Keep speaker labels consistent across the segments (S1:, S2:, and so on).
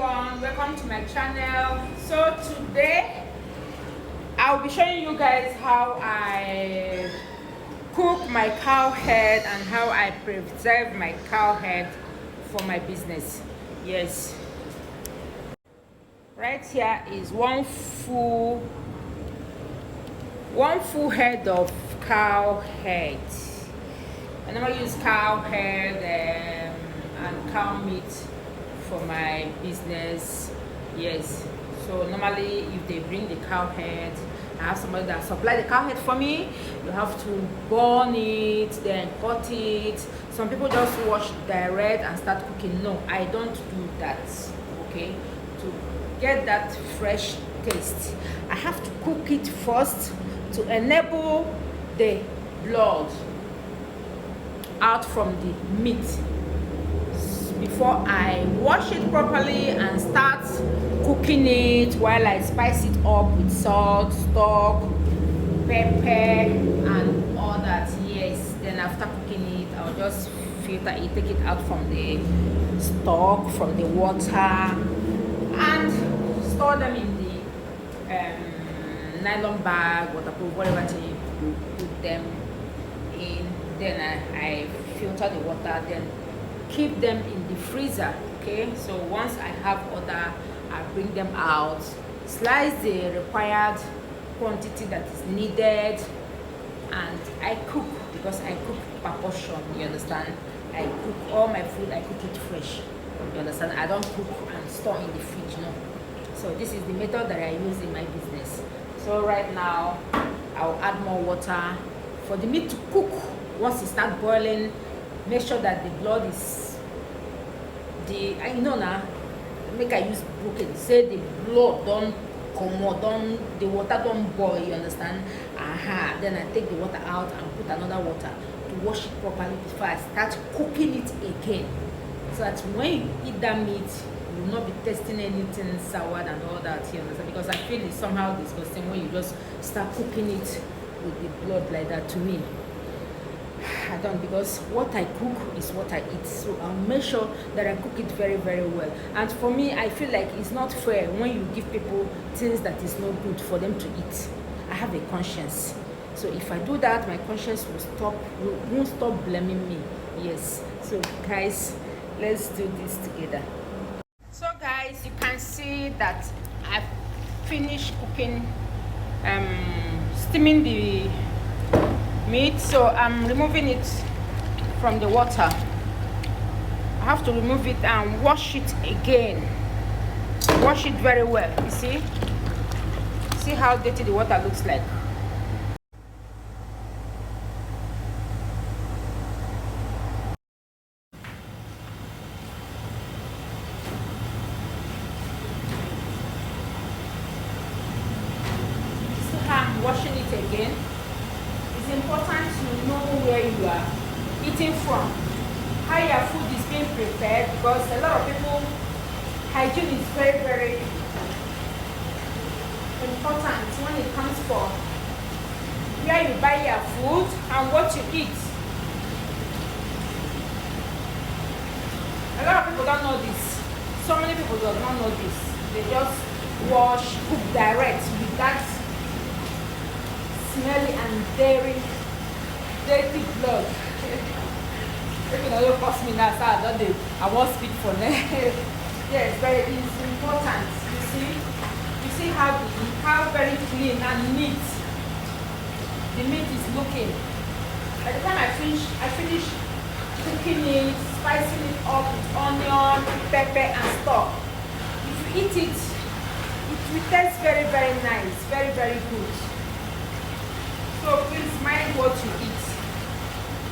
S1: everyone, welcome to my channel. So today I'll be showing you guys how I cook my cow head and how I preserve my cow head for my business. Yes, right here is one full head of cow head. I never use cow head and cow meat for my business. Yes, so normally if they bring the cow head, I have somebody that supply the cow head for me. You have to burn it, then cut it. Some people just wash direct and start cooking. No, I don't do that. Okay, to get that fresh taste, I have to cook it first to enable the blood out from the meat before I wash it properly and start cooking it while I spice it up with salt, stock, pepper and all that. Yes, then after cooking it, I'll just filter it, take it out from the stock, from the water, and store them in the nylon bag, waterproof, whatever thing you put them in. Then I filter the water, then keep them in the freezer. Okay, so once I have order, I bring them out, slice the required quantity that is needed, and I cook, because I cook per portion. You understand? I cook all my food, I cook it fresh. You understand? I don't cook and store in the fridge. No. So this is the method that I use in my business. So right now I'll add more water for the meat to cook. Once it starts boiling, make sure that the blood is make I use broken, say the blood don't come out, the water don't boil. You understand? Then I take the water out and put another water to wash it properly before I start cooking it again, so that when you eat that meat, you will not be tasting anything sour and all that. You understand? Because I feel it's somehow disgusting when you just start cooking it with the blood like that. To me, I don't, because what I cook is what I eat. So I'll make sure that I cook it very, very well. And for me, I feel like it's not fair when you give people things that is not good for them to eat. I have a conscience. So if I do that, my conscience won't stop blaming me. Yes. So guys, let's do this together. So guys, you can see that I've finished cooking, steaming the meat. So I'm removing it from the water. I have to remove it and wash it again. Wash it very well. You see how dirty the water looks like. See how I'm washing it again. It's important to know where you are eating from, how your food is being prepared, because a lot of people, hygiene is very, very important when it comes for where you buy your food and what you eat. A lot of people don't know this. So many people do not know this. They just wash, cook direct with that smelly and dirty blood. Even though you cost me now, so I won't speak for them. Yes, but it's important. You see how very clean and neat the meat is looking. By the time I finish cooking it, spicing it up with onion, pepper and stuff, if you eat it, it will taste very, very nice, very, very good. So please mind what you eat.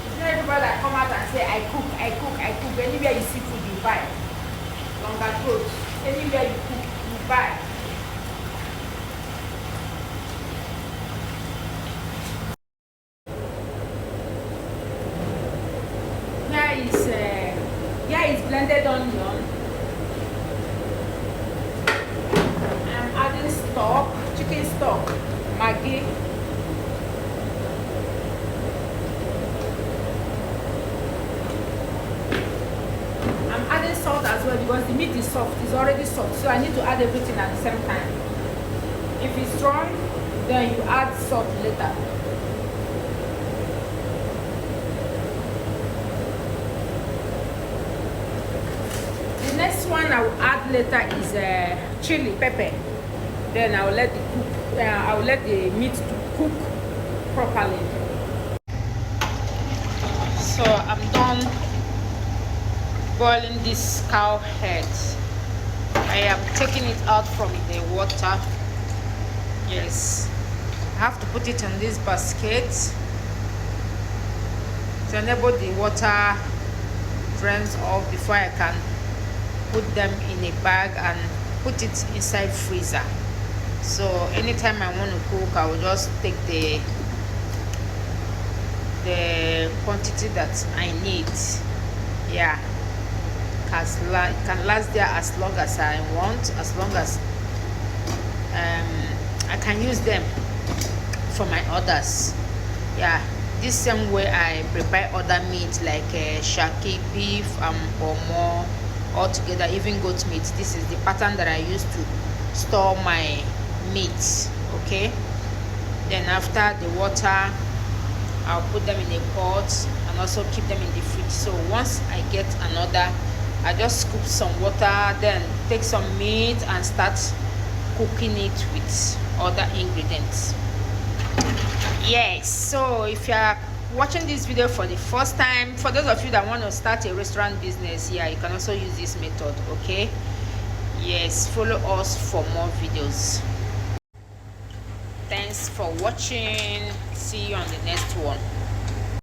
S1: It's not everybody that come out and say, I cook. Anywhere you see food, you buy. Longer throat. Anywhere you cook, you buy. Here is blended onion. I'm adding stock, chicken stock, Maggi. I'm adding salt as well, because the meat is soft. It's already soft, so I need to add everything at the same time. If it's strong, then you add salt later. The next one I will add later is chili pepper. Then I will let the meat to cook properly. So I'm done boiling this cow head. I am taking it out from the water. Yes, I have to put it in this basket to enable the water drains off before I can put them in a bag and put it inside freezer. So anytime I want to cook, I will just take the quantity that I need. Yeah, it can last there as long as I want, as long as I can use them for my orders. Yeah, this same way I prepare other meat like shaki, beef, or more all together, even goat meat. This is the pattern that I use to store my meat. Okay, then after the water, I'll put them in a pot and also keep them in the fridge. So once I get an order, I just scoop some water, then take some meat and start cooking it with other ingredients. Yes, so if you are watching this video for the first time, for those of you that want to start a restaurant business, yeah, you can also use this method. Okay, yes, follow us for more videos. Thanks for watching. See you on the next one.